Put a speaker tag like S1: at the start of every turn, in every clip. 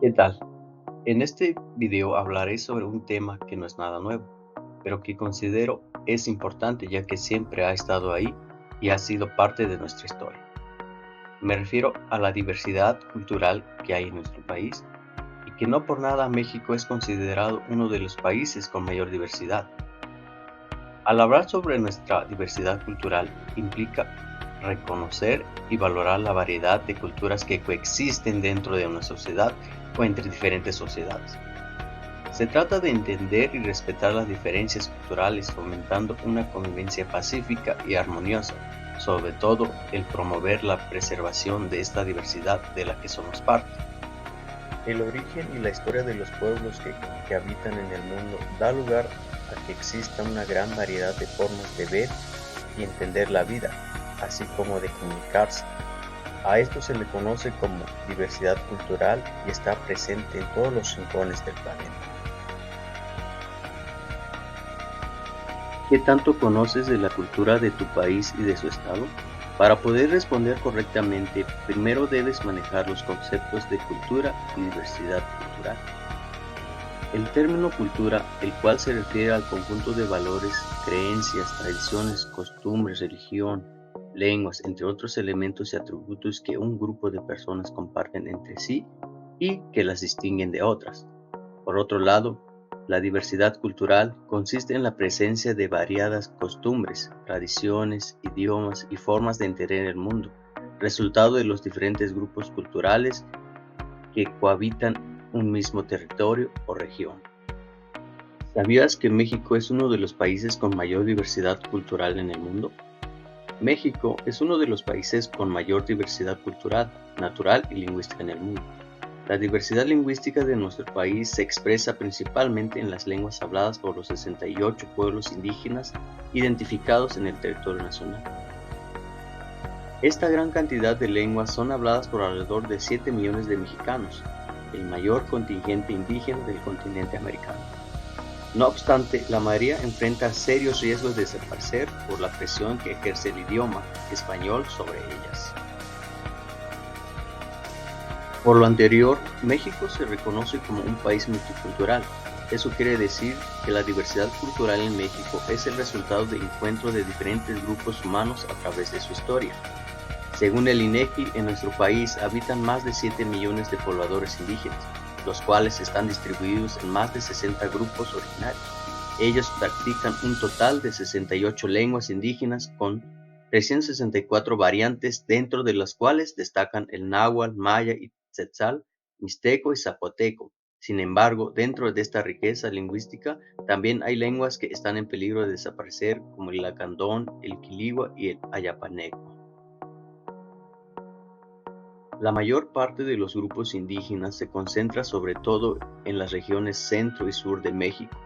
S1: ¿Qué tal? En este video hablaré sobre un tema que no es nada nuevo, pero que considero es importante ya que siempre ha estado ahí y ha sido parte de nuestra historia. Me refiero a la diversidad cultural que hay en nuestro país y que no por nada México es considerado uno de los países con mayor diversidad. Al hablar sobre nuestra diversidad cultural implica reconocer y valorar la variedad de culturas que coexisten dentro de una sociedad o entre diferentes sociedades. Se trata de entender y respetar las diferencias culturales, fomentando una convivencia pacífica y armoniosa, sobre todo el promover la preservación de esta diversidad de la que somos parte.
S2: El origen y la historia de los pueblos que habitan en el mundo da lugar a que exista una gran variedad de formas de ver y entender la vida, así como de comunicarse. A esto se le conoce como diversidad cultural y está presente en todos los rincones del planeta.
S1: ¿Qué tanto conoces de la cultura de tu país y de su estado? Para poder responder correctamente, primero debes manejar los conceptos de cultura y diversidad cultural. El término cultura, el cual se refiere al conjunto de valores, creencias, tradiciones, costumbres, religión, lenguas, entre otros elementos y atributos que un grupo de personas comparten entre sí y que las distinguen de otras. Por otro lado, la diversidad cultural consiste en la presencia de variadas costumbres, tradiciones, idiomas y formas de entender el mundo, resultado de los diferentes grupos culturales que cohabitan un mismo territorio o región. ¿Sabías que México es uno de los países con mayor diversidad cultural en el mundo? México es uno de los países con mayor diversidad cultural, natural y lingüística en el mundo. La diversidad lingüística de nuestro país se expresa principalmente en las lenguas habladas por los 68 pueblos indígenas identificados en el territorio nacional. Esta gran cantidad de lenguas son habladas por alrededor de 7 millones de mexicanos, el mayor contingente indígena del continente americano. No obstante, la mayoría enfrenta serios riesgos de desaparecer por la presión que ejerce el idioma español sobre ellas. Por lo anterior, México se reconoce como un país multicultural. Eso quiere decir que la diversidad cultural en México es el resultado de encuentro de diferentes grupos humanos a través de su historia. Según el INEGI, en nuestro país habitan más de 7 millones de pobladores indígenas, los cuales están distribuidos en más de 60 grupos originarios. Ellos practican un total de 68 lenguas indígenas con 364 variantes, dentro de las cuales destacan el náhuatl, maya y tzetzal, mixteco y zapoteco. Sin embargo, dentro de esta riqueza lingüística también hay lenguas que están en peligro de desaparecer, como el lacandón, el quiligua y el ayapaneco. La mayor parte de los grupos indígenas se concentra sobre todo en las regiones centro y sur de México,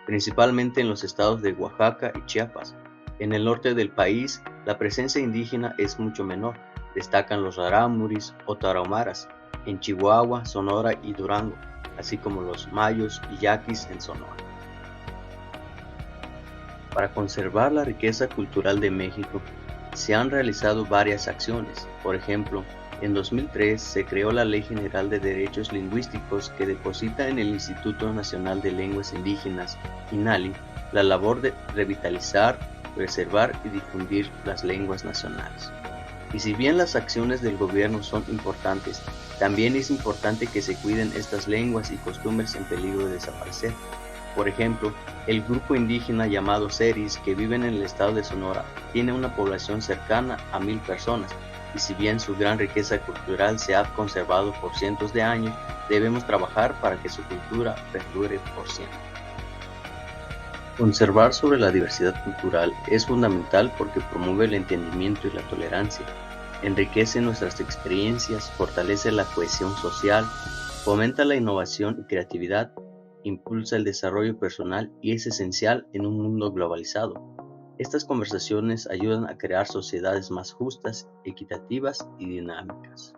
S1: principalmente en los estados de Oaxaca y Chiapas. En el norte del país, la presencia indígena es mucho menor. Destacan los rarámuris o tarahumaras en Chihuahua, Sonora y Durango, así como los mayos y yaquis en Sonora. Para conservar la riqueza cultural de México, se han realizado varias acciones. Por ejemplo, en 2003 se creó la Ley General de Derechos Lingüísticos que deposita en el Instituto Nacional de Lenguas Indígenas, INALI, la labor de revitalizar, preservar y difundir las lenguas nacionales. Y si bien las acciones del gobierno son importantes, también es importante que se cuiden estas lenguas y costumbres en peligro de desaparecer. Por ejemplo, el grupo indígena llamado Seris, que vive en el estado de Sonora, tiene una población cercana a 1000 personas, y si bien su gran riqueza cultural se ha conservado por cientos de años, debemos trabajar para que su cultura perdure por siempre. Conservar sobre la diversidad cultural es fundamental porque promueve el entendimiento y la tolerancia, enriquece nuestras experiencias, fortalece la cohesión social, fomenta la innovación y creatividad, impulsa el desarrollo personal y es esencial en un mundo globalizado. Estas conversaciones ayudan a crear sociedades más justas, equitativas y dinámicas.